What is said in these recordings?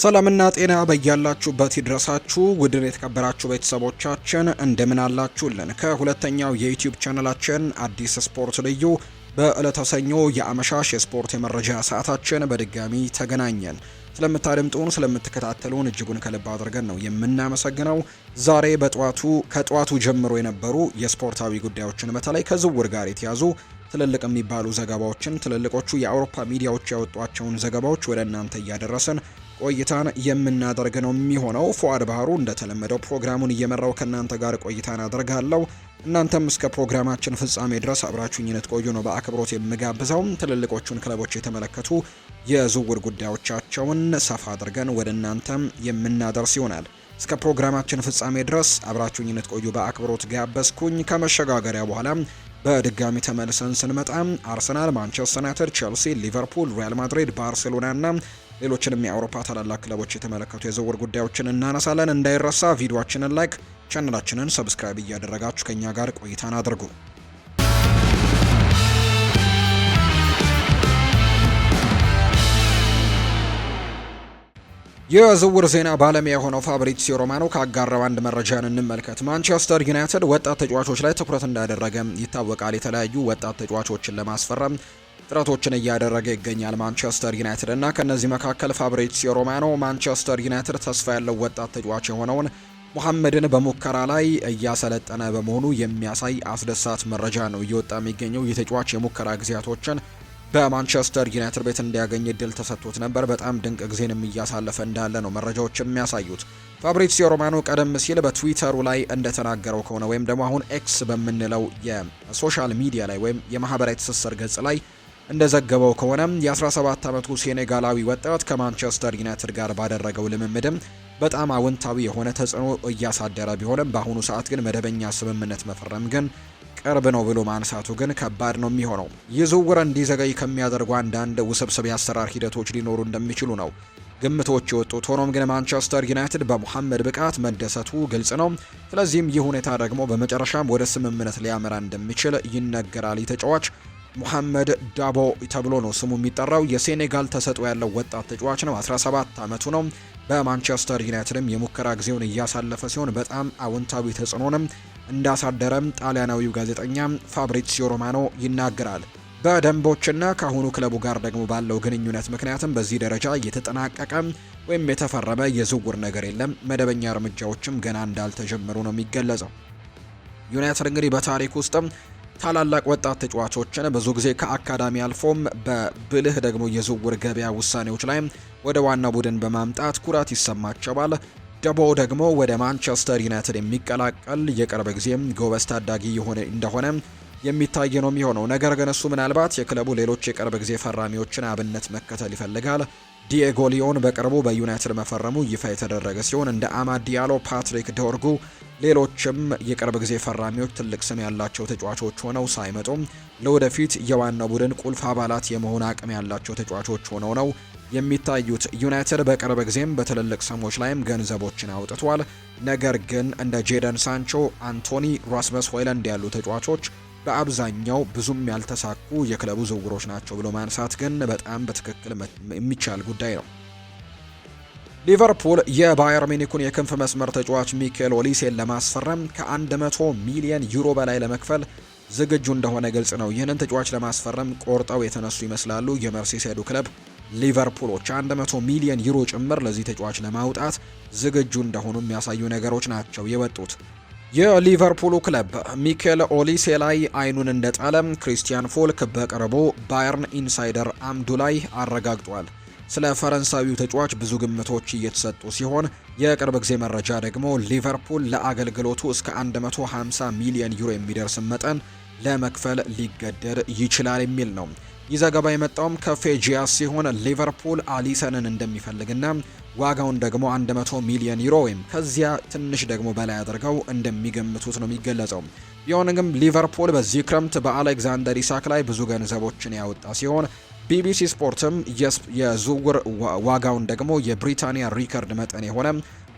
ሰላምና ጤና በያላችሁበት ይድረሳችሁ ውድን የተከበራችሁ ቤተሰቦቻችን እንደምን አላችሁልን? ከሁለተኛው የዩቲዩብ ቻናላችን አዲስ ስፖርት ልዩ በዕለተ ሰኞ የአመሻሽ የስፖርት የመረጃ ሰዓታችን በድጋሚ ተገናኘን። ስለምታደምጡን ስለምትከታተሉን እጅጉን ከልብ አድርገን ነው የምናመሰግነው። ዛሬ ከጠዋቱ ጀምሮ የነበሩ የስፖርታዊ ጉዳዮችን በተለይ ከዝውውር ጋር የተያዙ ትልልቅ የሚባሉ ዘገባዎችን ትልልቆቹ የአውሮፓ ሚዲያዎች ያወጧቸውን ዘገባዎች ወደ እናንተ እያደረስን ቆይታን የምናደርግ ነው የሚሆነው። ፉአድ ባህሩ እንደተለመደው ፕሮግራሙን እየመራው ከእናንተ ጋር ቆይታን አደርጋለሁ። እናንተም እስከ ፕሮግራማችን ፍጻሜ ድረስ አብራችሁኝ እንድትቆዩ ነው በአክብሮት የምጋብዘው። ትልልቆቹን ክለቦች የተመለከቱ የዝውውር ጉዳዮቻቸውን ሰፋ አድርገን ወደ እናንተም የምናደርስ ይሆናል። እስከ ፕሮግራማችን ፍጻሜ ድረስ አብራችሁኝ እንድትቆዩ በአክብሮት ጋበዝኩኝ። ከመሸጋገሪያ በኋላ በድጋሚ ተመልሰን ስንመጣ አርሰናል፣ ማንቸስተር ዩናይትድ፣ ቼልሲ፣ ሊቨርፑል፣ ሪያል ማድሪድ፣ ባርሴሎና እና ሌሎችንም የአውሮፓ ታላላቅ ክለቦች የተመለከቱ የዝውውር ጉዳዮችን እናነሳለን። እንዳይረሳ ቪዲዮአችንን ላይክ፣ ቻናላችንን ሰብስክራይብ እያደረጋችሁ ከኛ ጋር ቆይታን አድርጉ። የዝውውር ዜና ባለሙያ የሆነው ፋብሪዚዮ ሮማኖ ካጋራው አንድ መረጃን እንመልከት። ማንቸስተር ዩናይትድ ወጣት ተጫዋቾች ላይ ትኩረት እንዳደረገ ይታወቃል። የተለያዩ ወጣት ተጫዋቾችን ለማስፈረም ጥረቶችን እያደረገ ይገኛል ማንቸስተር ዩናይትድ እና ከነዚህ መካከል ፋብሪዚዮ ሮማኖ ማንቸስተር ዩናይትድ ተስፋ ያለው ወጣት ተጫዋች የሆነውን ሙሐመድን በሙከራ ላይ እያሰለጠነ በመሆኑ የሚያሳይ አስደሳች መረጃ ነው እየወጣ የሚገኘው። የተጫዋች የሙከራ ጊዜያቶችን በማንቸስተር ዩናይትድ ቤት እንዲያገኝ እድል ተሰጥቶት ነበር። በጣም ድንቅ ጊዜንም እያሳለፈ እንዳለ ነው መረጃዎች የሚያሳዩት። ፋብሪዚዮ ሮማኖ ቀደም ሲል በትዊተሩ ላይ እንደተናገረው ከሆነ ወይም ደግሞ አሁን ኤክስ በምንለው የሶሻል ሚዲያ ላይ ወይም የማህበራዊ ትስስር ገጽ ላይ እንደዘገበው ከሆነ የ17 ዓመቱ ሴኔጋላዊ ወጣት ከማንቸስተር ዩናይትድ ጋር ባደረገው ልምምድም በጣም አዎንታዊ የሆነ ተጽዕኖ እያሳደረ ቢሆንም በአሁኑ ሰዓት ግን መደበኛ ስምምነት መፈረም ግን ቅርብ ነው ብሎ ማንሳቱ ግን ከባድ ነው የሚሆነው። ይህ ዝውውር እንዲዘገይ ከሚያደርጉ አንዳንድ ውስብስብ የአሰራር ሂደቶች ሊኖሩ እንደሚችሉ ነው ግምቶች የወጡት። ሆኖም ግን ማንቸስተር ዩናይትድ በሙሐመድ ብቃት መደሰቱ ግልጽ ነው። ስለዚህም ይህ ሁኔታ ደግሞ በመጨረሻም ወደ ስምምነት ሊያመራ እንደሚችል ይነገራል። ተጫዋች ሙሐመድ ዳቦ ተብሎ ነው ስሙ የሚጠራው። የሴኔጋል ተሰጥኦ ያለው ወጣት ተጫዋች ነው። 17 ዓመቱ ነው። በማንቸስተር ዩናይትድም የሙከራ ጊዜውን እያሳለፈ ሲሆን በጣም አዎንታዊ ተጽዕኖንም እንዳሳደረም ጣሊያናዊው ጋዜጠኛ ፋብሪዚዮ ሮማኖ ይናገራል። በደንቦችና ከአሁኑ ክለቡ ጋር ደግሞ ባለው ግንኙነት ምክንያትም በዚህ ደረጃ የተጠናቀቀ ወይም የተፈረመ የዝውውር ነገር የለም። መደበኛ እርምጃዎችም ገና እንዳልተጀመሩ ነው የሚገለጸው። ዩናይትድ እንግዲህ በታሪክ ውስጥም ታላላቅ ወጣት ተጫዋቾችን ብዙ ጊዜ ከአካዳሚ አልፎም በብልህ ደግሞ የዝውውር ገበያ ውሳኔዎች ላይ ወደ ዋና ቡድን በማምጣት ኩራት ይሰማቸዋል። ደቦ ደግሞ ወደ ማንቸስተር ዩናይትድ የሚቀላቀል የቅርብ ጊዜም ጎበዝ ታዳጊ የሆነ እንደሆነ የሚታይ ነው የሚሆነው። ነገር ግን እሱ ምናልባት የክለቡ ሌሎች የቅርብ ጊዜ ፈራሚዎችን አብነት መከተል ይፈልጋል። ዲኤጎ ሊዮን በቅርቡ በዩናይትድ መፈረሙ ይፋ የተደረገ ሲሆን እንደ አማድ ዲያሎ፣ ፓትሪክ ዶርጉ ሌሎችም የቅርብ ጊዜ ፈራሚዎች ትልቅ ስም ያላቸው ተጫዋቾች ሆነው ሳይመጡም ለወደፊት የዋናው ቡድን ቁልፍ አባላት የመሆን አቅም ያላቸው ተጫዋቾች ሆነው ነው የሚታዩት። ዩናይትድ በቅርብ ጊዜም በትልልቅ ስሞች ላይም ገንዘቦችን አውጥቷል። ነገር ግን እንደ ጄደን ሳንቾ፣ አንቶኒ፣ ራስመስ ሆይለንድ ያሉ ተጫዋቾች በአብዛኛው ብዙም ያልተሳኩ የክለቡ ዝውውሮች ናቸው ብሎ ማንሳት ግን በጣም በትክክል የሚቻል ጉዳይ ነው። ሊቨርፑል የባየር ሚኒኩን የክንፍ መስመር ተጫዋች ሚኬል ኦሊሴን ለማስፈረም ከ100 ሚሊዮን ዩሮ በላይ ለመክፈል ዝግጁ እንደሆነ ግልጽ ነው። ይህንን ተጫዋች ለማስፈረም ቆርጠው የተነሱ ይመስላሉ የመርሲሳይዱ ክለብ ሊቨርፑሎች 100 ሚሊዮን ዩሮ ጭምር ለዚህ ተጫዋች ለማውጣት ዝግጁ እንደሆኑ የሚያሳዩ ነገሮች ናቸው የወጡት። የሊቨርፑሉ ክለብ ሚኬል ኦሊሴ ላይ አይኑን እንደጣለ ክሪስቲያን ፎልክ በቅርቡ ባየርን ኢንሳይደር አምዱ ላይ አረጋግጧል። ስለ ፈረንሳዊው ተጫዋች ብዙ ግምቶች እየተሰጡ ሲሆን የቅርብ ጊዜ መረጃ ደግሞ ሊቨርፑል ለአገልግሎቱ እስከ 150 ሚሊዮን ዩሮ የሚደርስ መጠን ለመክፈል ሊገደድ ይችላል የሚል ነው። ይህ ዘገባ የመጣውም ከፌጂያስ ሲሆን ሊቨርፑል አሊሰንን እንደሚፈልግና ዋጋውን ደግሞ 100 ሚሊዮን ዩሮ ወይም ከዚያ ትንሽ ደግሞ በላይ አድርገው እንደሚገምቱት ነው የሚገለጸው። ቢሆንም ሊቨርፑል በዚህ ክረምት በአሌክዛንደር ኢሳክ ላይ ብዙ ገንዘቦችን ያወጣ ሲሆን ቢቢሲ ስፖርትም የዝውውር ዋጋውን ደግሞ የብሪታንያ ሪከርድ መጠን የሆነ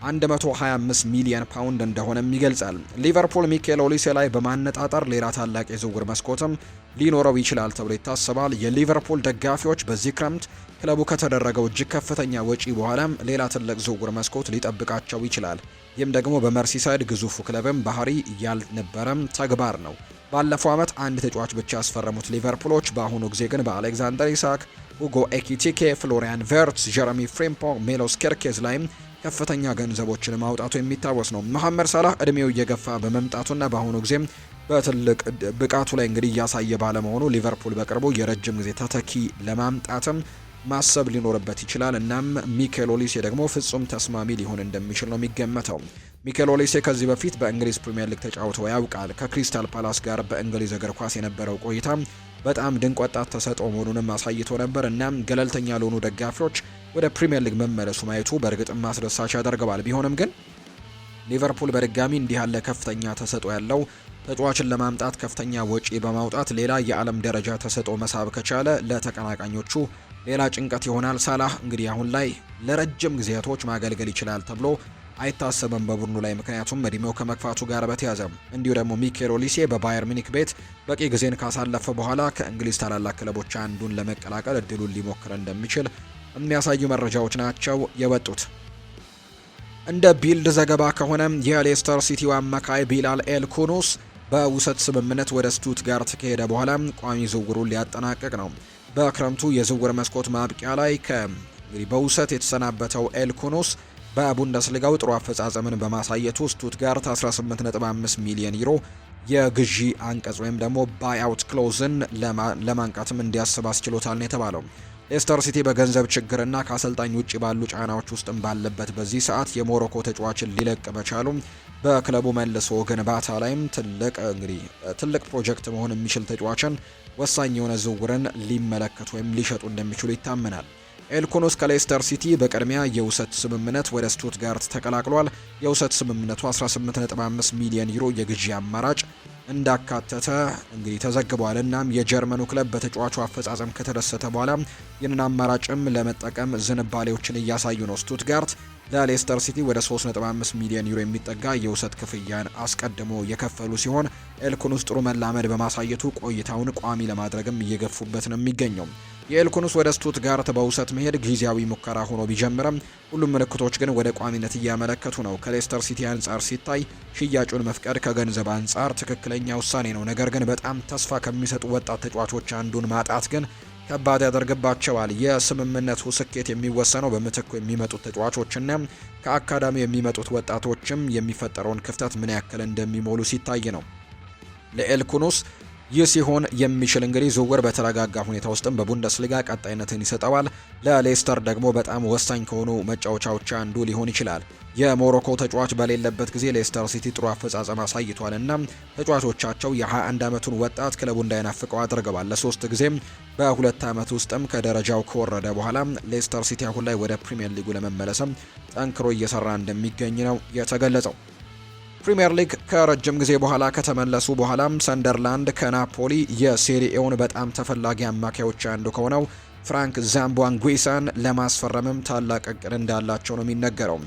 125 ሚሊዮን ፓውንድ እንደሆነም ይገልጻል። ሊቨርፑል ሚኬል ኦሊሴ ላይ በማነጣጠር ሌላ ታላቅ የዝውውር መስኮትም ሊኖረው ይችላል ተብሎ ይታሰባል። የሊቨርፑል ደጋፊዎች በዚህ ክረምት ክለቡ ከተደረገው እጅግ ከፍተኛ ወጪ በኋላም ሌላ ትልቅ ዝውውር መስኮት ሊጠብቃቸው ይችላል። ይህም ደግሞ በመርሲሳይድ ግዙፉ ክለብም ባህሪ ያልነበረም ተግባር ነው። ባለፈው ዓመት አንድ ተጫዋች ብቻ ያስፈረሙት ሊቨርፑሎች በአሁኑ ጊዜ ግን በአሌክዛንደር ኢሳክ፣ ሁጎ ኤኪቲኬ፣ ፍሎሪያን ቨርትስ፣ ጀረሚ ፍሬምፖ፣ ሜሎስ ኬርኬዝ ላይም ከፍተኛ ገንዘቦችን ማውጣቱ የሚታወስ ነው። መሐመድ ሳላህ እድሜው እየገፋ በመምጣቱና በአሁኑ ጊዜም በትልቅ ብቃቱ ላይ እንግዲህ እያሳየ ባለመሆኑ ሊቨርፑል በቅርቡ የረጅም ጊዜ ተተኪ ለማምጣትም ማሰብ ሊኖርበት ይችላል። እናም ሚኬል ኦሊሴ ደግሞ ፍጹም ተስማሚ ሊሆን እንደሚችል ነው የሚገመተው። ሚኬል ኦሊሴ ከዚህ በፊት በእንግሊዝ ፕሪምየር ሊግ ተጫውቶ ያውቃል። ከክሪስታል ፓላስ ጋር በእንግሊዝ እግር ኳስ የነበረው ቆይታ በጣም ድንቅ ወጣት ተሰጥኦ መሆኑንም አሳይቶ ነበር። እናም ገለልተኛ ለሆኑ ደጋፊዎች ወደ ፕሪምየር ሊግ መመለሱ ማየቱ በእርግጥም ማስደሳች ያደርገዋል። ቢሆንም ግን ሊቨርፑል በድጋሚ እንዲህ ያለ ከፍተኛ ተሰጥኦ ያለው ተጫዋችን ለማምጣት ከፍተኛ ወጪ በማውጣት ሌላ የዓለም ደረጃ ተሰጥኦ መሳብ ከቻለ ለተቀናቃኞቹ ሌላ ጭንቀት ይሆናል። ሳላህ እንግዲህ አሁን ላይ ለረጅም ጊዜያቶች ማገልገል ይችላል ተብሎ አይታሰብም በቡድኑ ላይ፣ ምክንያቱም እድሜው ከመግፋቱ ጋር በተያያዘ። እንዲሁ ደግሞ ሚኬል ኦሊሴ በባየር ሚኒክ ቤት በቂ ጊዜን ካሳለፈ በኋላ ከእንግሊዝ ታላላቅ ክለቦች አንዱን ለመቀላቀል እድሉን ሊሞክር እንደሚችል የሚያሳዩ መረጃዎች ናቸው የወጡት። እንደ ቢልድ ዘገባ ከሆነ የሌስተር ሲቲው አማካይ ቢላል ኤል ኩኑስ በውሰት ስምምነት ወደ ስቱትጋርት ከሄደ በኋላ ቋሚ ዝውውሩን ሊያጠናቅቅ ነው። በክረምቱ የዝውውር መስኮት ማብቂያ ላይ እንግዲህ በውሰት የተሰናበተው ኤል ኩኑስ በቡንደስሊጋው ጥሩ አፈጻጸምን በማሳየቱ ስቱትጋርት 18.5 ሚሊዮን ዩሮ የግዢ አንቀጽ ወይም ደግሞ ባይአውት ክሎዝን ለማንቃትም እንዲያስብ አስችሎታል ነው የተባለው። ሌስተር ሲቲ በገንዘብ ችግርና ከአሰልጣኝ ውጭ ባሉ ጫናዎች ውስጥም ባለበት በዚህ ሰዓት የሞሮኮ ተጫዋችን ሊለቅ መቻሉ በክለቡ መልሶ ግንባታ ላይም ትልቅ ፕሮጀክት መሆን የሚችል ተጫዋችን ወሳኝ የሆነ ዝውውርን ሊመለከቱ ወይም ሊሸጡ እንደሚችሉ ይታመናል። ኤልኩኑስ ከሌስተር ሲቲ በቅድሚያ የውሰት ስምምነት ወደ ስቱትጋርት ተቀላቅሏል። የውሰት ስምምነቱ 18.5 ሚሊዮን ዩሮ የግዢ አማራጭ እንዳካተተ እንግዲህ ተዘግቧል። እናም የጀርመኑ ክለብ በተጫዋቹ አፈጻጸም ከተደሰተ በኋላ ይህንን አማራጭም ለመጠቀም ዝንባሌዎችን እያሳዩ ነው። ስቱትጋርት ለሌስተር ሲቲ ወደ 3.5 ሚሊዮን ዩሮ የሚጠጋ የውሰት ክፍያን አስቀድሞ የከፈሉ ሲሆን ኤልኩኑስ ጥሩ መላመድ በማሳየቱ ቆይታውን ቋሚ ለማድረግም እየገፉበት ነው የሚገኘው። የኤልኩኑስ ወደ ስቱትጋርት በውሰት መሄድ ጊዜያዊ ሙከራ ሆኖ ቢጀምርም ሁሉም ምልክቶች ግን ወደ ቋሚነት እያመለከቱ ነው። ከሌስተር ሲቲ አንጻር ሲታይ ሽያጩን መፍቀድ ከገንዘብ አንጻር ትክክለኛ ውሳኔ ነው። ነገር ግን በጣም ተስፋ ከሚሰጡ ወጣት ተጫዋቾች አንዱን ማጣት ግን ከባድ ያደርግባቸዋል። የስምምነቱ ስኬት የሚወሰነው በምትኩ የሚመጡት ተጫዋቾችና ከአካዳሚው የሚመጡት ወጣቶችም የሚፈጠረውን ክፍተት ምን ያክል እንደሚሞሉ ሲታይ ነው። ለኤልኩኑስ ይህ ሲሆን የሚችል እንግዲህ ዝውውር በተረጋጋ ሁኔታ ውስጥም በቡንደስሊጋ ቀጣይነትን ይሰጠዋል። ለሌስተር ደግሞ በጣም ወሳኝ ከሆኑ መጫወቻዎች አንዱ ሊሆን ይችላል። የሞሮኮ ተጫዋች በሌለበት ጊዜ ሌስተር ሲቲ ጥሩ አፈጻጸም አሳይቷል እና ተጫዋቾቻቸው የ21 ዓመቱን ወጣት ክለቡ እንዳይናፍቀው አድርገዋል። ለሶስት ጊዜም በሁለት ዓመት ውስጥም ከደረጃው ከወረደ በኋላ ሌስተር ሲቲ አሁን ላይ ወደ ፕሪሚየር ሊጉ ለመመለስም ጠንክሮ እየሰራ እንደሚገኝ ነው የተገለጸው። ፕሪሚየር ሊግ ከረጅም ጊዜ በኋላ ከተመለሱ በኋላም ሰንደርላንድ ከናፖሊ የሴሪኤውን በጣም ተፈላጊ አማካዮች አንዱ ከሆነው ፍራንክ ዛምቧንጉሳን ለማስፈረምም ታላቅ እቅድ እንዳላቸው ነው የሚነገረው።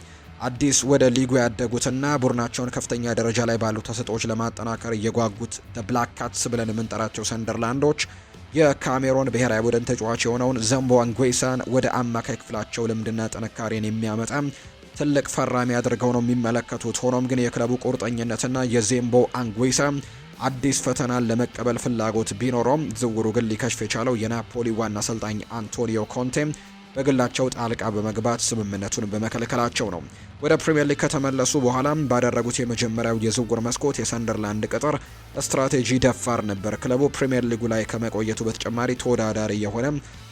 አዲስ ወደ ሊጉ ያደጉትና ቡድናቸውን ከፍተኛ ደረጃ ላይ ባሉ ተሰጥኦዎች ለማጠናከር እየጓጉት ብላክ ካትስ ብለን የምንጠራቸው ሰንደርላንዶች የካሜሮን ብሔራዊ ቡድን ተጫዋች የሆነውን ዛምቧንጉሳን ወደ አማካይ ክፍላቸው ልምድና ጥንካሬን የሚያመጣ ትልቅ ፈራሚ አድርገው ነው የሚመለከቱት። ሆኖም ግን የክለቡ ቁርጠኝነትና የዜምቦ አንጉሳ አዲስ ፈተናን ለመቀበል ፍላጎት ቢኖረውም ዝውውሩ ግን ሊከሽፍ የቻለው የናፖሊ ዋና አሰልጣኝ አንቶኒዮ ኮንቴ በግላቸው ጣልቃ በመግባት ስምምነቱን በመከልከላቸው ነው። ወደ ፕሪሚየር ሊግ ከተመለሱ በኋላም ባደረጉት የመጀመሪያው የዝውውር መስኮት የሰንደርላንድ ቅጥር ስትራቴጂ ደፋር ነበር። ክለቡ ፕሪሚየር ሊጉ ላይ ከመቆየቱ በተጨማሪ ተወዳዳሪ የሆነ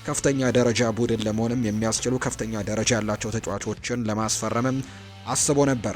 ከፍተኛ ደረጃ ቡድን ለመሆንም የሚያስችሉ ከፍተኛ ደረጃ ያላቸው ተጫዋቾችን ለማስፈረምም አስቦ ነበር።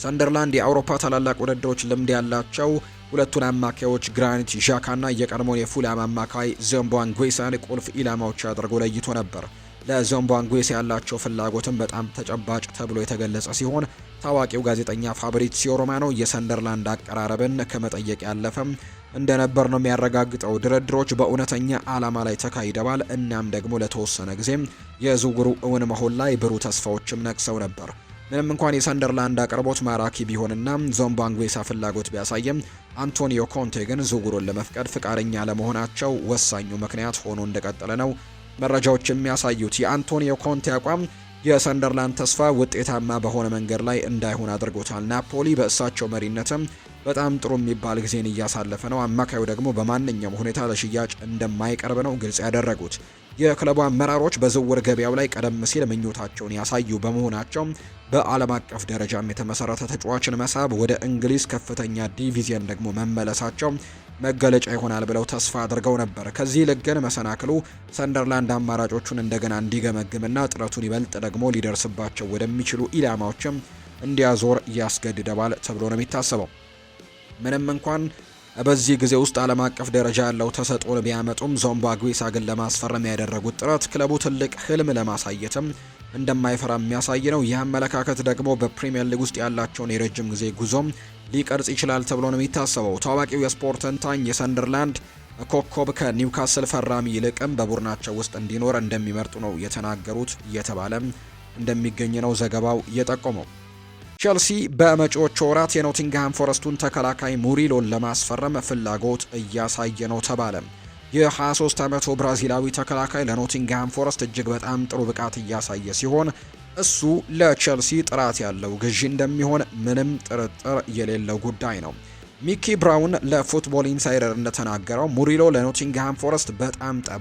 ሰንደርላንድ የአውሮፓ ታላላቅ ውድድሮች ልምድ ያላቸው ሁለቱን አማካዮች ግራኒት ዣካና የቀድሞውን የፉላም አማካይ ዛምቧንጉሳን ቁልፍ ኢላማዎች አድርጎ ለይቶ ነበር። ለዛምቧንጉሳ ያላቸው ፍላጎትም በጣም ተጨባጭ ተብሎ የተገለጸ ሲሆን ታዋቂው ጋዜጠኛ ፋብሪዚዮ ሮማኖ የሰንደርላንድ አቀራረብን ከመጠየቅ ያለፈም እንደነበር ነው የሚያረጋግጠው። ድርድሮች በእውነተኛ ዓላማ ላይ ተካሂደዋል። እናም ደግሞ ለተወሰነ ጊዜም የዝውውሩ እውን መሆን ላይ ብሩህ ተስፋዎችም ነግሰው ነበር። ምንም እንኳን የሰንደርላንድ አቅርቦት ማራኪ ቢሆንና ዞምባንጉዌሳ ፍላጎት ቢያሳየም አንቶኒዮ ኮንቴ ግን ዝውውሩን ለመፍቀድ ፍቃደኛ ለመሆናቸው ወሳኙ ምክንያት ሆኖ እንደቀጠለ ነው መረጃዎች የሚያሳዩት። የአንቶኒዮ ኮንቴ አቋም የሰንደርላንድ ተስፋ ውጤታማ በሆነ መንገድ ላይ እንዳይሆን አድርጎታል። ናፖሊ በእሳቸው መሪነትም በጣም ጥሩ የሚባል ጊዜን እያሳለፈ ነው። አማካዩ ደግሞ በማንኛውም ሁኔታ ለሽያጭ እንደማይቀርብ ነው ግልጽ ያደረጉት። የክለቡ አመራሮች በዝውውር ገበያው ላይ ቀደም ሲል ምኞታቸውን ያሳዩ በመሆናቸው በዓለም አቀፍ ደረጃም የተመሰረተ ተጫዋችን መሳብ፣ ወደ እንግሊዝ ከፍተኛ ዲቪዚየን ደግሞ መመለሳቸው መገለጫ ይሆናል ብለው ተስፋ አድርገው ነበር። ከዚህ ይልቅ ግን መሰናክሉ ሰንደርላንድ አማራጮቹን እንደገና እንዲገመግምና ጥረቱን ይበልጥ ደግሞ ሊደርስባቸው ወደሚችሉ ኢላማዎችም እንዲያዞር ያስገድደዋል ተብሎ ነው የሚታሰበው። ምንም እንኳን በዚህ ጊዜ ውስጥ ዓለም አቀፍ ደረጃ ያለው ተሰጥኦን ቢያመጡም ዞምባንጉዌሳ ግን ለማስፈረም ያደረጉት ጥረት ክለቡ ትልቅ ህልም ለማሳየትም እንደማይፈራ የሚያሳይ ነው። ይህ አመለካከት ደግሞ በፕሪሚየር ሊግ ውስጥ ያላቸውን የረጅም ጊዜ ጉዞም ሊቀርጽ ይችላል ተብሎ ነው የሚታሰበው። ታዋቂው የስፖርት ተንታኝ የሰንደርላንድ ኮከብ ከኒውካስል ፈራሚ ይልቅም በቡድናቸው ውስጥ እንዲኖር እንደሚመርጡ ነው የተናገሩት እየተባለ እንደሚገኝ ነው ዘገባው የጠቆመው። ቸልሲ በመጪዎቹ ወራት የኖቲንግሃም ፎረስቱን ተከላካይ ሙሪሎን ለማስፈረም ፍላጎት እያሳየ ነው ተባለ። የ23 ዓመቱ ብራዚላዊ ተከላካይ ለኖቲንግሃም ፎረስት እጅግ በጣም ጥሩ ብቃት እያሳየ ሲሆን እሱ ለቸልሲ ጥራት ያለው ግዢ እንደሚሆን ምንም ጥርጥር የሌለው ጉዳይ ነው። ሚኪ ብራውን ለፉትቦል ኢንሳይደር እንደተናገረው ሙሪሎ ለኖቲንግሃም ፎረስት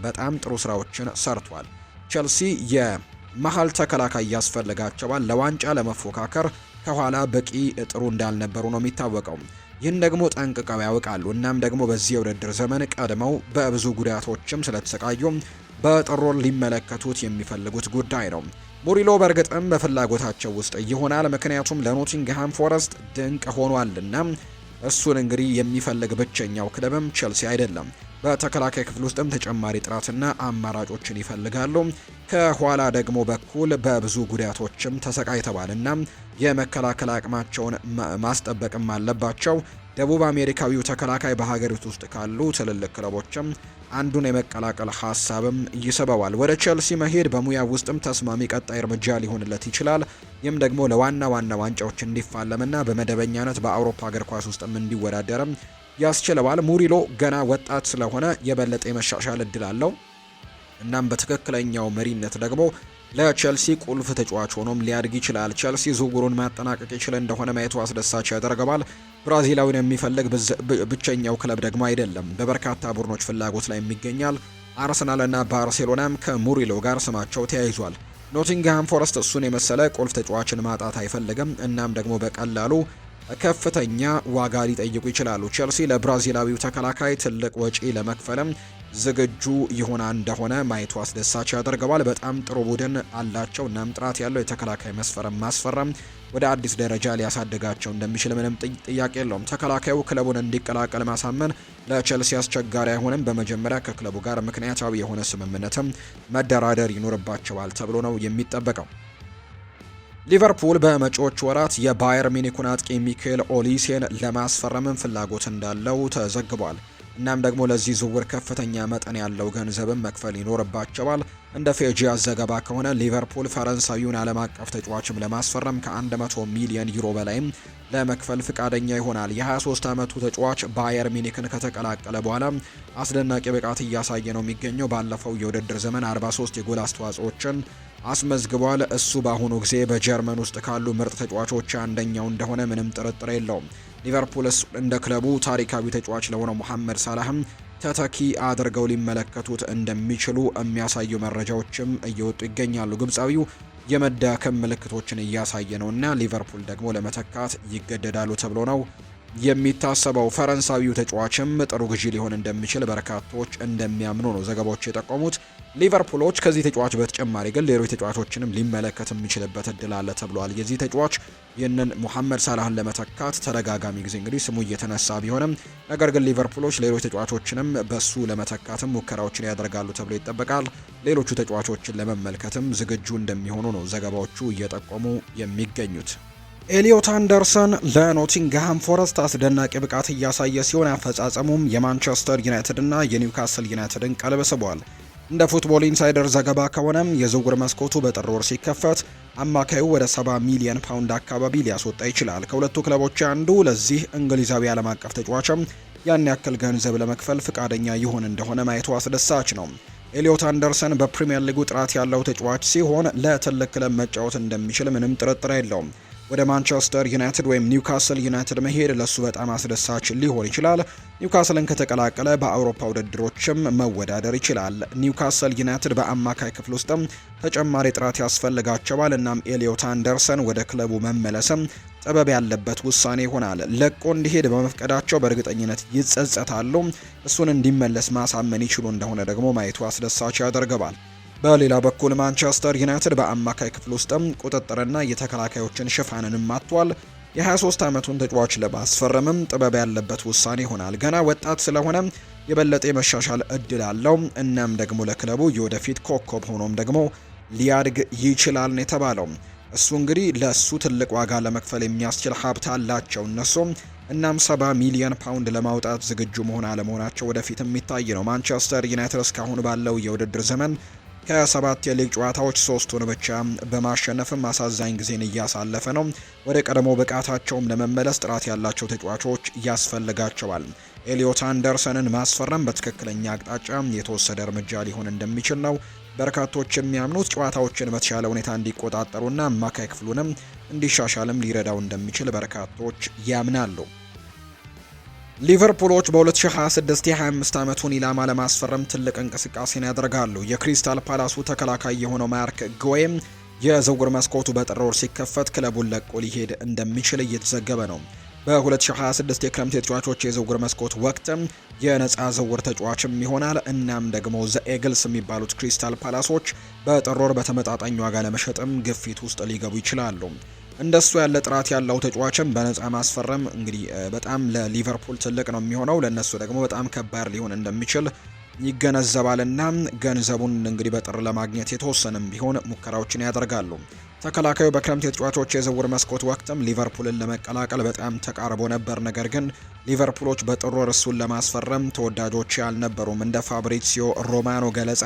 በጣም ጥሩ ስራዎችን ሰርቷል። ቸልሲ የመሃል ተከላካይ ያስፈልጋቸዋል። ለዋንጫ ለመፎካከር ከኋላ በቂ ጥሩ እንዳልነበሩ ነው የሚታወቀው። ይህን ደግሞ ጠንቅቀው ያውቃሉ። እናም ደግሞ በዚህ የውድድር ዘመን ቀድመው በብዙ ጉዳቶችም ስለተሰቃዩ በጥሩ ሊመለከቱት የሚፈልጉት ጉዳይ ነው። ሙሪሎ በእርግጥም በፍላጎታቸው ውስጥ ይሆናል፣ ምክንያቱም ለኖቲንግሃም ፎረስት ድንቅ ሆኗልና። እሱን እንግዲህ የሚፈልግ ብቸኛው ክለብም ቸልሲ አይደለም። በተከላካይ ክፍል ውስጥም ተጨማሪ ጥራትና አማራጮችን ይፈልጋሉ። ከኋላ ደግሞ በኩል በብዙ ጉዳቶችም ተሰቃይተዋልና የመከላከል አቅማቸውን ማስጠበቅም አለባቸው። ደቡብ አሜሪካዊው ተከላካይ በሀገሪቱ ውስጥ ካሉ ትልልቅ ክለቦችም አንዱን የመቀላቀል ሀሳብም ይስበዋል። ወደ ቸልሲ መሄድ በሙያ ውስጥም ተስማሚ ቀጣይ እርምጃ ሊሆንለት ይችላል። ይህም ደግሞ ለዋና ዋንጫዎች እንዲፋለምና በመደበኛነት በአውሮፓ እግር ኳስ ውስጥም እንዲወዳደርም ያስችለዋል። ሙሪሎ ገና ወጣት ስለሆነ የበለጠ የመሻሻል እድል አለው። እናም በትክክለኛው መሪነት ደግሞ ለቸልሲ ቁልፍ ተጫዋች ሆኖም ሊያድግ ይችላል። ቸልሲ ዝውውሩን ማጠናቀቅ ይችል እንደሆነ ማየቱ አስደሳች ያደርገዋል። ብራዚላዊን የሚፈልግ ብቸኛው ክለብ ደግሞ አይደለም። በበርካታ ቡድኖች ፍላጎት ላይ ይገኛል። አርሰናልና ባርሴሎናም ከሙሪሎ ጋር ስማቸው ተያይዟል። ኖቲንግሃም ፎረስት እሱን የመሰለ ቁልፍ ተጫዋችን ማጣት አይፈልግም። እናም ደግሞ በቀላሉ ከፍተኛ ዋጋ ሊጠይቁ ይችላሉ። ቸልሲ ለብራዚላዊው ተከላካይ ትልቅ ወጪ ለመክፈልም ዝግጁ ይሆና እንደሆነ ማየቱ አስደሳች ያደርገዋል። በጣም ጥሩ ቡድን አላቸው። እናም ጥራት ያለው የተከላካይ ማስፈረም ወደ አዲስ ደረጃ ሊያሳድጋቸው እንደሚችል ምንም ጥያቄ የለውም። ተከላካዩ ክለቡን እንዲቀላቀል ማሳመን ለቸልሲ አስቸጋሪ አይሆንም። በመጀመሪያ ከክለቡ ጋር ምክንያታዊ የሆነ ስምምነትም መደራደር ይኖርባቸዋል ተብሎ ነው የሚጠበቀው። ሊቨርፑል በመጪዎቹ ወራት የባየር ሚኒኩን አጥቂ ሚካኤል ኦሊሴን ለማስፈረምም ፍላጎት እንዳለው ተዘግቧል። እናም ደግሞ ለዚህ ዝውውር ከፍተኛ መጠን ያለው ገንዘብም መክፈል ይኖርባቸዋል። እንደ ፌጂያ ዘገባ ከሆነ ሊቨርፑል ፈረንሳዊውን ዓለም አቀፍ ተጫዋችም ለማስፈረም ከ100 ሚሊዮን ዩሮ በላይም ለመክፈል ፍቃደኛ ይሆናል። የ23 ዓመቱ ተጫዋች ባየር ሚኒክን ከተቀላቀለ በኋላ አስደናቂ ብቃት እያሳየ ነው የሚገኘው። ባለፈው የውድድር ዘመን 43 የጎል አስተዋጽኦችን አስመዝግቧል። እሱ በአሁኑ ጊዜ በጀርመን ውስጥ ካሉ ምርጥ ተጫዋቾች አንደኛው እንደሆነ ምንም ጥርጥር የለውም። ሊቨርፑል እንደ ክለቡ ታሪካዊ ተጫዋች ለሆነው ሙሐመድ ሳላህም ተተኪ አድርገው ሊመለከቱት እንደሚችሉ የሚያሳዩ መረጃዎችም እየወጡ ይገኛሉ። ግብፃዊው የመዳከም ምልክቶችን እያሳየ ነውና ሊቨርፑል ደግሞ ለመተካት ይገደዳሉ ተብሎ ነው የሚታሰበው። ፈረንሳዊው ተጫዋችም ጥሩ ግዢ ሊሆን እንደሚችል በርካቶች እንደሚያምኑ ነው ዘገባዎች የጠቆሙት። ሊቨርፑሎች ከዚህ ተጫዋች በተጨማሪ ግን ሌሎች ተጫዋቾችንም ሊመለከት የሚችልበት እድል አለ ተብሏል። የዚህ ተጫዋች ይህንን ሙሐመድ ሳላህን ለመተካት ተደጋጋሚ ጊዜ እንግዲህ ስሙ እየተነሳ ቢሆንም ነገር ግን ሊቨርፑሎች ሌሎች ተጫዋቾችንም በሱ ለመተካትም ሙከራዎችን ያደርጋሉ ተብሎ ይጠበቃል። ሌሎቹ ተጫዋቾችን ለመመልከትም ዝግጁ እንደሚሆኑ ነው ዘገባዎቹ እየጠቆሙ የሚገኙት። ኤሊዮት አንደርሰን ለኖቲንግሃም ፎረስት አስደናቂ ብቃት እያሳየ ሲሆን አፈጻጸሙም የማንቸስተር ዩናይትድ እና የኒውካስል ዩናይትድን ቀልብ ስቧል። እንደ ፉትቦል ኢንሳይደር ዘገባ ከሆነም የዝውውር መስኮቱ በጥር ወር ሲከፈት አማካዩ ወደ 70 ሚሊዮን ፓውንድ አካባቢ ሊያስወጣ ይችላል። ከሁለቱ ክለቦች አንዱ ለዚህ እንግሊዛዊ ዓለም አቀፍ ተጫዋችም ያን ያክል ገንዘብ ለመክፈል ፍቃደኛ ይሆን እንደሆነ ማየቱ አስደሳች ነው። ኤሊዮት አንደርሰን በፕሪሚየር ሊጉ ጥራት ያለው ተጫዋች ሲሆን ለትልቅ ክለብ መጫወት እንደሚችል ምንም ጥርጥር የለውም። ወደ ማንቸስተር ዩናይትድ ወይም ኒውካስል ዩናይትድ መሄድ ለሱ በጣም አስደሳች ሊሆን ይችላል። ኒውካስልን ከተቀላቀለ በአውሮፓ ውድድሮችም መወዳደር ይችላል። ኒውካስል ዩናይትድ በአማካይ ክፍል ውስጥም ተጨማሪ ጥራት ያስፈልጋቸዋል። እናም ኤሊዮት አንደርሰን ወደ ክለቡ መመለስም ጥበብ ያለበት ውሳኔ ይሆናል። ለቆ እንዲሄድ በመፍቀዳቸው በእርግጠኝነት ይጸጸታሉ። እሱን እንዲመለስ ማሳመን ይችሉ እንደሆነ ደግሞ ማየቱ አስደሳች ያደርገዋል። በሌላ በኩል ማንቸስተር ዩናይትድ በአማካይ ክፍል ውስጥም ቁጥጥርና የተከላካዮችን ሽፋንንም አጥቷል። የ23 ዓመቱን ተጫዋች ለማስፈረምም ጥበብ ያለበት ውሳኔ ይሆናል። ገና ወጣት ስለሆነ የበለጠ የመሻሻል እድል አለው። እናም ደግሞ ለክለቡ የወደፊት ኮከብ ሆኖም ደግሞ ሊያድግ ይችላል ነው የተባለው። እሱ እንግዲህ ለሱ ትልቅ ዋጋ ለመክፈል የሚያስችል ሀብት አላቸው እነሱም። እናም 70 ሚሊዮን ፓውንድ ለማውጣት ዝግጁ መሆን አለመሆናቸው ወደፊት የሚታይ ነው። ማንቸስተር ዩናይትድ እስካሁን ባለው የውድድር ዘመን ከ7 የሊግ ጨዋታዎች 3ቱን ብቻ በማሸነፍም አሳዛኝ ጊዜን እያሳለፈ ነው። ወደ ቀድሞ ብቃታቸውም ለመመለስ ጥራት ያላቸው ተጫዋቾች ያስፈልጋቸዋል። ኤሊዮት አንደርሰንን ማስፈረም በትክክለኛ አቅጣጫ የተወሰደ እርምጃ ሊሆን እንደሚችል ነው በርካቶች የሚያምኑት። ጨዋታዎችን በተሻለ ሁኔታ እንዲቆጣጠሩና አማካይ ክፍሉንም እንዲሻሻልም ሊረዳው እንደሚችል በርካቶች ያምናሉ። ሊቨርፑሎች በ2026 የ25 ዓመቱን ኢላማ ለማስፈረም ትልቅ እንቅስቃሴን ያደርጋሉ። የክሪስታል ፓላሱ ተከላካይ የሆነው ማርክ ጉዌም የዝውውር መስኮቱ በጥር ወር ሲከፈት ክለቡን ለቆ ሊሄድ እንደሚችል እየተዘገበ ነው። በ2026 የክረምት የተጫዋቾች የዝውውር መስኮት ወቅትም የነፃ ዝውውር ተጫዋችም ይሆናል። እናም ደግሞ ዘ ኤግልስ የሚባሉት ክሪስታል ፓላሶች በጥር ወር በተመጣጣኝ ዋጋ ለመሸጥም ግፊት ውስጥ ሊገቡ ይችላሉ። እንደሱ ያለ ጥራት ያለው ተጫዋችም በነፃ ማስፈረም እንግዲህ በጣም ለሊቨርፑል ትልቅ ነው የሚሆነው። ለነሱ ደግሞ በጣም ከባድ ሊሆን እንደሚችል ይገነዘባልና ገንዘቡን እንግዲህ በጥር ለማግኘት የተወሰነም ቢሆን ሙከራዎችን ያደርጋሉ። ተከላካዩ በክረምት የተጫዋቾች የዝውውር መስኮት ወቅትም ሊቨርፑልን ለመቀላቀል በጣም ተቃርቦ ነበር። ነገር ግን ሊቨርፑሎች በጥር ወር እሱን ለማስፈረም ተወዳጆች አልነበሩም። እንደ ፋብሪሲዮ ሮማኖ ገለጻ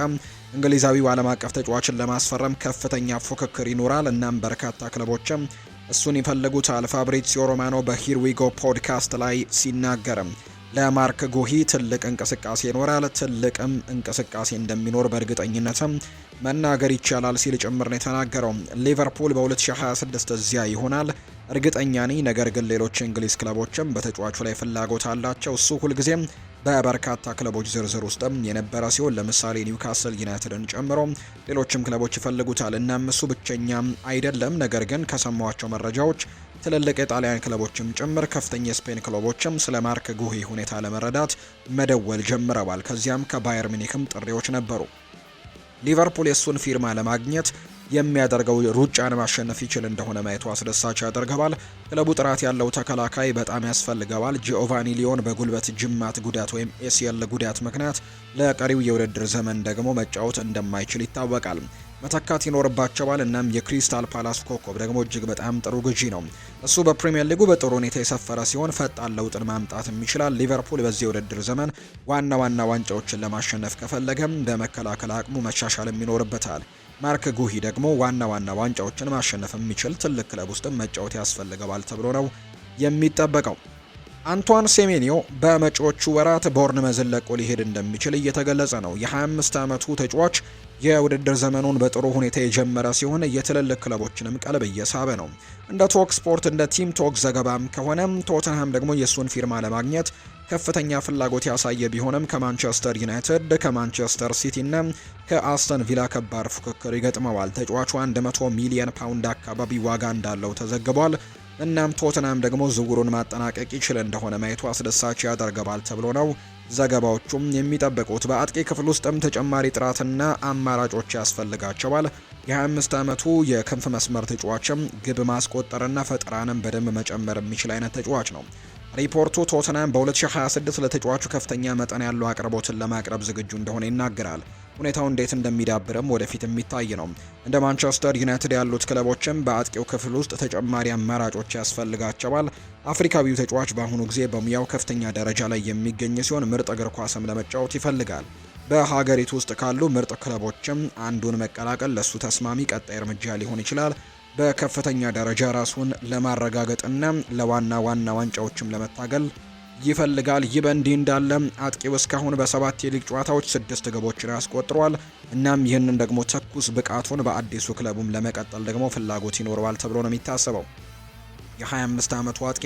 እንግሊዛዊው ዓለም አቀፍ ተጫዋችን ለማስፈረም ከፍተኛ ፉክክር ይኖራል። እናም በርካታ ክለቦችም እሱን ይፈልጉታል። ፋብሪሲዮ ሮማኖ በሂርዊጎ ፖድካስት ላይ ሲናገርም ለማርክ ጉሂ ትልቅ እንቅስቃሴ ይኖራል፣ ትልቅም እንቅስቃሴ እንደሚኖር በእርግጠኝነትም መናገር ይቻላል ሲል ጭምር ነው የተናገረው። ሊቨርፑል በ2026 እዚያ ይሆናል እርግጠኛ ነኝ። ነገር ግን ሌሎች እንግሊዝ ክለቦችም በተጫዋቹ ላይ ፍላጎት አላቸው። እሱ ሁልጊዜም በበርካታ ክለቦች ዝርዝር ውስጥም የነበረ ሲሆን ለምሳሌ ኒውካስል ዩናይትድን ጨምሮ ሌሎችም ክለቦች ይፈልጉታል። እናም እሱ ብቸኛም አይደለም። ነገር ግን ከሰማዋቸው መረጃዎች ትልልቅ የጣሊያን ክለቦችም ጭምር ከፍተኛ የስፔን ክለቦችም ስለ ማርክ ጉሂ ሁኔታ ለመረዳት መደወል ጀምረዋል። ከዚያም ከባየር ሚኒክም ጥሪዎች ነበሩ። ሊቨርፑል የሱን ፊርማ ለማግኘት የሚያደርገው ሩጫን ማሸነፍ ይችል እንደሆነ ማየቱ አስደሳች ያደርገዋል። ክለቡ ጥራት ያለው ተከላካይ በጣም ያስፈልገዋል። ጂኦቫኒ ሊዮን በጉልበት ጅማት ጉዳት ወይም ኤሲኤል ጉዳት ምክንያት ለቀሪው የውድድር ዘመን ደግሞ መጫወት እንደማይችል ይታወቃል። መተካት ይኖርባቸዋል። እናም የክሪስታል ፓላስ ኮከብ ደግሞ እጅግ በጣም ጥሩ ግዢ ነው። እሱ በፕሪሚየር ሊጉ በጥሩ ሁኔታ የሰፈረ ሲሆን ፈጣን ለውጥን ማምጣትም ይችላል። ሊቨርፑል በዚህ የውድድር ዘመን ዋና ዋንጫዎችን ለማሸነፍ ከፈለገም በመከላከል አቅሙ መሻሻልም ይኖርበታል። ማርክ ጉሂ ደግሞ ዋና ዋንጫዎችን ማሸነፍ የሚችል ትልቅ ክለብ ውስጥም መጫወት ያስፈልገዋል ተብሎ ነው የሚጠበቀው። አንቷን ሴሜኒዮ በመጪዎቹ ወራት ቦርንመዝን ለቆ ሊሄድ እንደሚችል እየተገለጸ ነው። የ25 ዓመቱ ተጫዋች የውድድር ዘመኑን በጥሩ ሁኔታ የጀመረ ሲሆን የትልልቅ ክለቦችንም ቀልብ እየሳበ ነው። እንደ ቶክ ስፖርት እንደ ቲም ቶክ ዘገባም ከሆነም ቶተንሃም ደግሞ የእሱን ፊርማ ለማግኘት ከፍተኛ ፍላጎት ያሳየ ቢሆንም ከማንቸስተር ዩናይትድ፣ ከማንቸስተር ሲቲ እና ከአስተን ቪላ ከባድ ፉክክር ይገጥመዋል። ተጫዋቹ 100 ሚሊዮን ፓውንድ አካባቢ ዋጋ እንዳለው ተዘግቧል። እናም ቶተንሃም ደግሞ ዝውውሩን ማጠናቀቅ ይችል እንደሆነ ማየቱ አስደሳች ያደርገዋል ተብሎ ነው ዘገባዎቹም የሚጠብቁት። በአጥቂ ክፍል ውስጥም ተጨማሪ ጥራትና አማራጮች ያስፈልጋቸዋል። የ25 ዓመቱ የክንፍ መስመር ተጫዋችም ግብ ማስቆጠርና ፈጠራንም በደንብ መጨመር የሚችል አይነት ተጫዋች ነው። ሪፖርቱ ቶተንሃም በ2026 ለተጫዋቹ ከፍተኛ መጠን ያለው አቅርቦትን ለማቅረብ ዝግጁ እንደሆነ ይናገራል። ሁኔታው እንዴት እንደሚዳብርም ወደፊት የሚታይ ነው። እንደ ማንቸስተር ዩናይትድ ያሉት ክለቦችም በአጥቂው ክፍል ውስጥ ተጨማሪ አማራጮች ያስፈልጋቸዋል። አፍሪካዊው ተጫዋች በአሁኑ ጊዜ በሙያው ከፍተኛ ደረጃ ላይ የሚገኝ ሲሆን ምርጥ እግር ኳስም ለመጫወት ይፈልጋል። በሀገሪቱ ውስጥ ካሉ ምርጥ ክለቦችም አንዱን መቀላቀል ለሱ ተስማሚ ቀጣይ እርምጃ ሊሆን ይችላል። በከፍተኛ ደረጃ ራሱን ለማረጋገጥና ለዋና ዋንጫዎችም ለመታገል ይፈልጋል። ይህ በእንዲህ እንዳለ አጥቂው እስካሁን በ7 የሊግ ጨዋታዎች 6 ግቦችን አስቆጥሯል። እናም ይህንን ደግሞ ተኩስ ብቃቱን በአዲሱ ክለቡም ለመቀጠል ደግሞ ፍላጎት ይኖረዋል ተብሎ ነው የሚታሰበው። የ25 ዓመቱ አጥቂ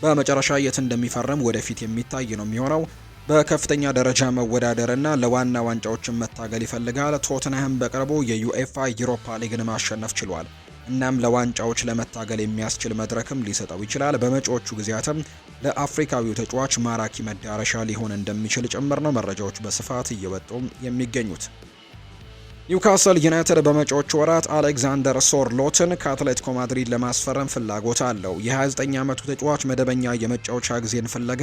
በመጨረሻ የት እንደሚፈርም ወደፊት የሚታይ ነው የሚሆነው። በከፍተኛ ደረጃ መወዳደርና ለዋና ዋንጫዎችን መታገል ይፈልጋል። ቶትንሃም በቅርቡ የዩኤፋ ዩሮፓ ሊግን ማሸነፍ ችሏል። እናም ለዋንጫዎች ለመታገል የሚያስችል መድረክም ሊሰጠው ይችላል። በመጪዎቹ ጊዜያትም ለአፍሪካዊው ተጫዋች ማራኪ መዳረሻ ሊሆን እንደሚችል ጭምር ነው መረጃዎች በስፋት እየወጡ የሚገኙት። ኒውካስል ዩናይትድ በመጪዎቹ ወራት አሌክዛንደር ሶርሎትን ከአትሌቲኮ ማድሪድ ለማስፈረም ፍላጎት አለው። የ29 ዓመቱ ተጫዋች መደበኛ የመጫወቻ ጊዜን ፍለጋ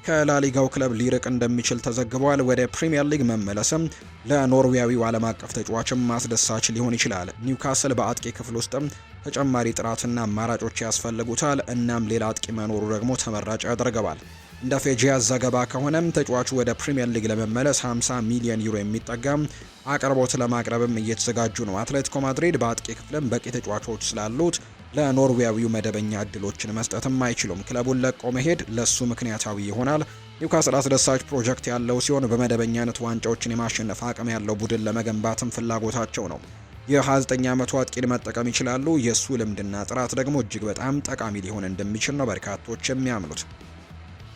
ከላሊጋው ክለብ ሊርቅ እንደሚችል ተዘግቧል። ወደ ፕሪሚየር ሊግ መመለስም ለኖርዌያዊው ዓለም አቀፍ ተጫዋችም ማስደሳች ሊሆን ይችላል። ኒውካስል በአጥቂ ክፍል ውስጥም ተጨማሪ ጥራትና አማራጮች ያስፈልጉታል። እናም ሌላ አጥቂ መኖሩ ደግሞ ተመራጭ ያደርገዋል። እንደ ፌጂያስ ዘገባ ከሆነም ተጫዋቹ ወደ ፕሪሚየር ሊግ ለመመለስ 50 ሚሊዮን ዩሮ የሚጠጋ አቅርቦት ለማቅረብም እየተዘጋጁ ነው። አትሌቲኮ ማድሪድ በአጥቂ ክፍልም በቂ ተጫዋቾች ስላሉት ለኖርዌያዊው መደበኛ እድሎችን መስጠትም አይችሉም። ክለቡን ለቆ መሄድ ለሱ ምክንያታዊ ይሆናል። ኒውካስል አስደሳች ፕሮጀክት ያለው ሲሆን በመደበኛነት ዋንጫዎችን የማሸነፍ አቅም ያለው ቡድን ለመገንባትም ፍላጎታቸው ነው። የ29 ዓመቱ አጥቂን መጠቀም ይችላሉ። የሱ ልምድና ጥራት ደግሞ እጅግ በጣም ጠቃሚ ሊሆን እንደሚችል ነው በርካቶች የሚያምኑት።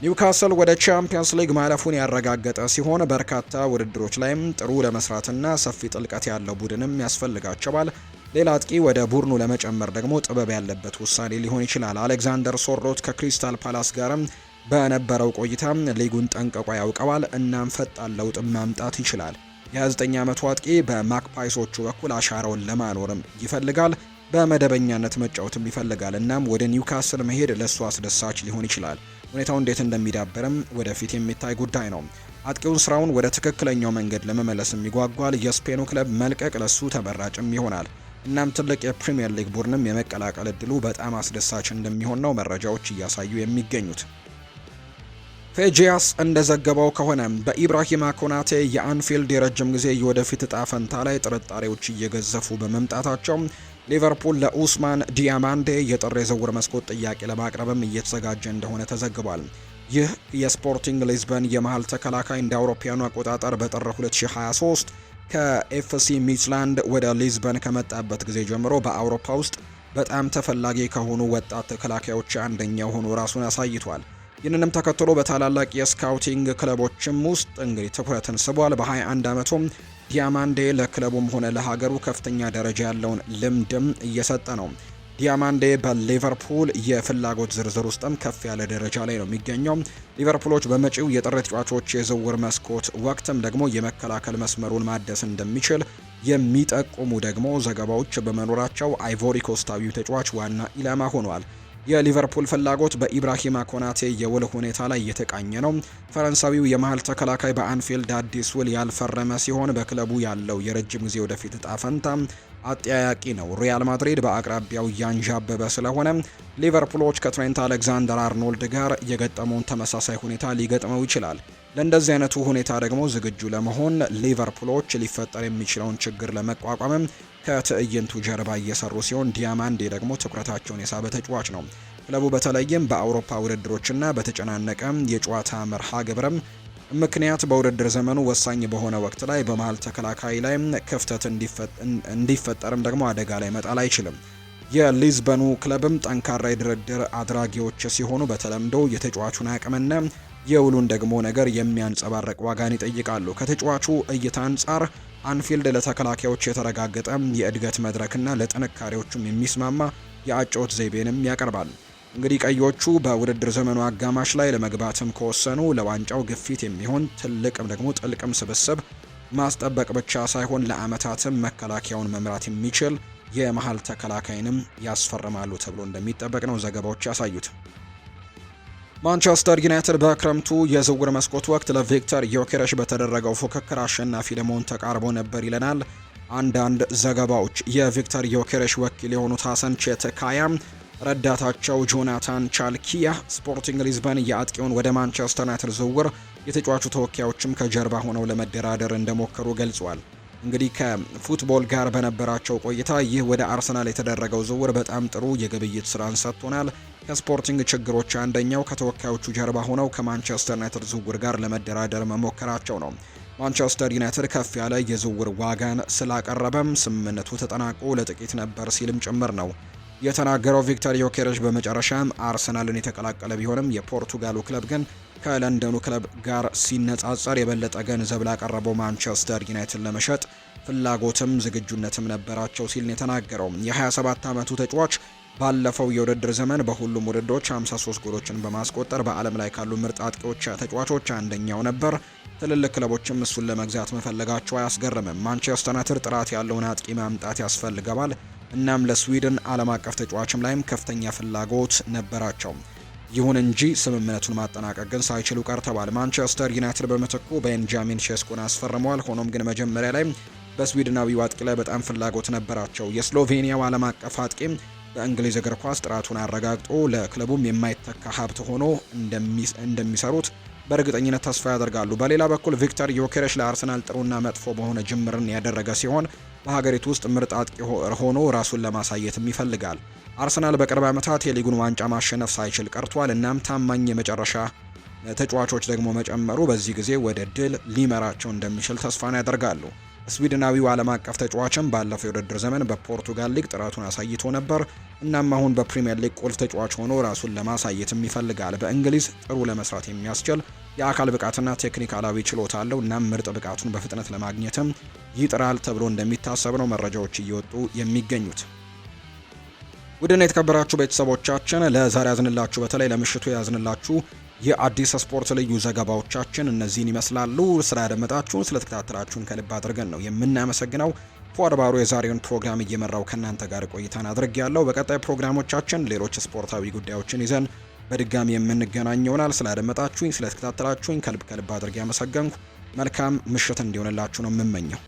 ኒውካስል ወደ ቻምፒየንስ ሊግ ማለፉን ያረጋገጠ ሲሆን በርካታ ውድድሮች ላይም ጥሩ ለመስራትና ሰፊ ጥልቀት ያለው ቡድንም ያስፈልጋቸዋል። ሌላ አጥቂ ወደ ቡድኑ ለመጨመር ደግሞ ጥበብ ያለበት ውሳኔ ሊሆን ይችላል። አሌክዛንደር ሶርሎት ከክሪስታል ፓላስ ጋርም በነበረው ቆይታ ሊጉን ጠንቅቆ ያውቀዋል። እናም ፈጣን ለውጥ ማምጣት ይችላል። የ29 ዓመቱ አጥቂ በማክፓይሶቹ በኩል አሻራውን ለማኖርም ይፈልጋል። በመደበኛነት መጫወትም ይፈልጋል። እናም ወደ ኒውካስል መሄድ ለሱ አስደሳች ሊሆን ይችላል። ሁኔታው እንዴት እንደሚዳበርም ወደፊት የሚታይ ጉዳይ ነው። አጥቂውን ስራውን ወደ ትክክለኛው መንገድ ለመመለስም ይጓጓል። የስፔኑ ክለብ መልቀቅ ለሱ ተመራጭም ይሆናል። እናም ትልቅ የፕሪሚየር ሊግ ቡድንም የመቀላቀል እድሉ በጣም አስደሳች እንደሚሆን ነው መረጃዎች እያሳዩ የሚገኙት። ፌጂያስ እንደዘገበው ከሆነ በኢብራሂማ ኮናቴ የአንፊልድ የረጅም ጊዜ የወደፊት እጣ ፈንታ ላይ ጥርጣሬዎች እየገዘፉ በመምጣታቸው ሊቨርፑል ለኡስማን ዲያማንዴ የጥር የዝውውር መስኮት ጥያቄ ለማቅረብም እየተዘጋጀ እንደሆነ ተዘግቧል። ይህ የስፖርቲንግ ሊዝበን የመሃል ተከላካይ እንደ አውሮፓውያኑ አቆጣጠር በጥር 2023 ከኤፍሲ ሚድላንድ ወደ ሊዝበን ከመጣበት ጊዜ ጀምሮ በአውሮፓ ውስጥ በጣም ተፈላጊ ከሆኑ ወጣት ተከላካዮች አንደኛው ሆኖ ራሱን አሳይቷል። ይህንንም ተከትሎ በታላላቅ የስካውቲንግ ክለቦችም ውስጥ እንግዲህ ትኩረትን ስቧል። በ21 ዓመቱም ዲያማንዴ ለክለቡም ሆነ ለሀገሩ ከፍተኛ ደረጃ ያለውን ልምድም እየሰጠ ነው። ዲያማንዴ በሊቨርፑል የፍላጎት ዝርዝር ውስጥም ከፍ ያለ ደረጃ ላይ ነው የሚገኘው። ሊቨርፑሎች በመጪው የጥር ተጫዋቾች የዝውውር መስኮት ወቅትም ደግሞ የመከላከል መስመሩን ማደስ እንደሚችል የሚጠቁሙ ደግሞ ዘገባዎች በመኖራቸው አይቮሪ ኮስታዊው ተጫዋች ዋና ኢላማ ሆኗል። የሊቨርፑል ፍላጎት በኢብራሂማ ኮናቴ የውል ሁኔታ ላይ የተቃኘ ነው። ፈረንሳዊው የመሃል ተከላካይ በአንፊልድ አዲስ ውል ያልፈረመ ሲሆን በክለቡ ያለው የረጅም ጊዜ ወደፊት እጣ ፈንታ አጠያያቂ ነው። ሪያል ማድሪድ በአቅራቢያው ያንዣበበ ስለሆነ ሊቨርፑሎች ከትሬንት አሌክዛንደር አርኖልድ ጋር የገጠመውን ተመሳሳይ ሁኔታ ሊገጥመው ይችላል። ለእንደዚህ አይነቱ ሁኔታ ደግሞ ዝግጁ ለመሆን ሊቨርፑሎች ሊፈጠር የሚችለውን ችግር ለመቋቋምም ከትዕይንቱ ጀርባ እየሰሩ ሲሆን ዲያማንዴ ደግሞ ትኩረታቸውን የሳበ ተጫዋች ነው። ክለቡ በተለይም በአውሮፓ ውድድሮችና በተጨናነቀ የጨዋታ መርሃ ግብርም ምክንያት በውድድር ዘመኑ ወሳኝ በሆነ ወቅት ላይ በመሃል ተከላካይ ላይ ክፍተት እንዲፈጠርም ደግሞ አደጋ ላይ መጣል አይችልም። የሊዝበኑ ክለብም ጠንካራ የድርድር አድራጊዎች ሲሆኑ በተለምዶ የተጫዋቹን አቅምና የውሉን ደግሞ ነገር የሚያንጸባርቅ ዋጋን ይጠይቃሉ። ከተጫዋቹ እይታ አንጻር አንፊልድ ለተከላካዮች የተረጋገጠ የእድገት መድረክና ለጥንካሬዎቹም የሚስማማ የአጨዋወት ዘይቤንም ያቀርባል። እንግዲህ ቀዮቹ በውድድር ዘመኑ አጋማሽ ላይ ለመግባትም ከወሰኑ ለዋንጫው ግፊት የሚሆን ትልቅም ደግሞ ጥልቅም ስብስብ ማስጠበቅ ብቻ ሳይሆን ለአመታትም መከላከያውን መምራት የሚችል የመሃል ተከላካይንም ያስፈርማሉ ተብሎ እንደሚጠበቅ ነው ዘገባዎች ያሳዩት። ማንቸስተር ዩናይትድ በክረምቱ የዝውውር መስኮት ወቅት ለቪክተር ዮኬሬሽ በተደረገው ፉክክር አሸናፊ ለመሆን ተቃርቦ ነበር ይለናል አንዳንድ ዘገባዎች። የቪክተር ዮኬሬሽ ወኪል የሆኑት ሀሰን ቼትካያ ረዳታቸው ጆናታን ቻልኪያ ስፖርቲንግ ሊዝበን የአጥቂውን ወደ ማንቸስተር ዩናይትድ ዝውውር የተጫዋቹ ተወካዮችም ከጀርባ ሆነው ለመደራደር እንደሞከሩ ገልጿል። እንግዲህ ከፉትቦል ጋር በነበራቸው ቆይታ ይህ ወደ አርሰናል የተደረገው ዝውውር በጣም ጥሩ የግብይት ስራን ሰጥቶናል። ከስፖርቲንግ ችግሮች አንደኛው ከተወካዮቹ ጀርባ ሆነው ከማንቸስተር ዩናይትድ ዝውውር ጋር ለመደራደር መሞከራቸው ነው። ማንቸስተር ዩናይትድ ከፍ ያለ የዝውውር ዋጋን ስላቀረበም ስምምነቱ ተጠናቆ ለጥቂት ነበር ሲልም ጭምር ነው የተናገረው። ቪክተር ዮኬሬሽ በመጨረሻም አርሰናልን የተቀላቀለ ቢሆንም የፖርቱጋሉ ክለብ ግን ከለንደኑ ክለብ ጋር ሲነጻጸር የበለጠ ገንዘብ ላቀረበው ማንቸስተር ዩናይትድ ለመሸጥ ፍላጎትም ዝግጁነትም ነበራቸው ሲል ነው የተናገረው። የ27 ዓመቱ ተጫዋች ባለፈው የውድድር ዘመን በሁሉም ውድድሮች 53 ጎሎችን በማስቆጠር በዓለም ላይ ካሉ ምርጥ አጥቂዎች ተጫዋቾች አንደኛው ነበር። ትልልቅ ክለቦችም እሱን ለመግዛት መፈለጋቸው አያስገርምም። ማንቸስተር ዩናይትድ ጥራት ያለውን አጥቂ ማምጣት ያስፈልገዋል። እናም ለስዊድን ዓለም አቀፍ ተጫዋችም ላይም ከፍተኛ ፍላጎት ነበራቸው። ይሁን እንጂ ስምምነቱን ማጠናቀቅ ግን ሳይችሉ ቀርተዋል። ማንቸስተር ዩናይትድ በምትኩ ቤንጃሚን ሼስኮን አስፈርመዋል። ሆኖም ግን መጀመሪያ ላይ በስዊድናዊው አጥቂ ላይ በጣም ፍላጎት ነበራቸው። የስሎቬኒያው ዓለም አቀፍ አጥቂ በእንግሊዝ እግር ኳስ ጥራቱን አረጋግጦ ለክለቡም የማይተካ ሀብት ሆኖ እንደሚሰሩት በእርግጠኝነት ተስፋ ያደርጋሉ። በሌላ በኩል ቪክተር ዮኬሬሽ ለአርሰናል ጥሩና መጥፎ በሆነ ጅምርን ያደረገ ሲሆን በሀገሪቱ ውስጥ ምርጥ አጥቂ ሆኖ ራሱን ለማሳየትም ይፈልጋል። አርሰናል በቅርብ ዓመታት የሊጉን ዋንጫ ማሸነፍ ሳይችል ቀርቷል። እናም ታማኝ የመጨረሻ ተጫዋቾች ደግሞ መጨመሩ በዚህ ጊዜ ወደ ድል ሊመራቸው እንደሚችል ተስፋን ያደርጋሉ። ስዊድናዊው ዓለም አቀፍ ተጫዋችም ባለፈው የውድድር ዘመን በፖርቱጋል ሊግ ጥራቱን አሳይቶ ነበር። እናም አሁን በፕሪሚየር ሊግ ቁልፍ ተጫዋች ሆኖ ራሱን ለማሳየትም ይፈልጋል። በእንግሊዝ ጥሩ ለመስራት የሚያስችል የአካል ብቃትና ቴክኒካላዊ ችሎታ አለው። እናም ምርጥ ብቃቱን በፍጥነት ለማግኘትም ይጥራል ተብሎ እንደሚታሰብ ነው መረጃዎች እየወጡ የሚገኙት። ውድና የተከበራችሁ ቤተሰቦቻችን ለዛሬ ያዝንላችሁ በተለይ ለምሽቱ ያዝንላችሁ የአዲስ ስፖርት ልዩ ዘገባዎቻችን እነዚህን ይመስላሉ። ስላደመጣችሁን ስለተከታተላችሁን ከልብ አድርገን ነው የምናመሰግነው። ፉአድ ባሩ የዛሬውን ፕሮግራም እየመራው ከእናንተ ጋር ቆይታን አድርጌያለሁ። በቀጣይ ፕሮግራሞቻችን ሌሎች ስፖርታዊ ጉዳዮችን ይዘን በድጋሚ የምንገናኝ ይሆናል። ስላደመጣችሁኝ ስለተከታተላችሁኝ ከልብ አድርጌ ያመሰገንኩ። መልካም ምሽት እንዲሆንላችሁ ነው የምመኘው።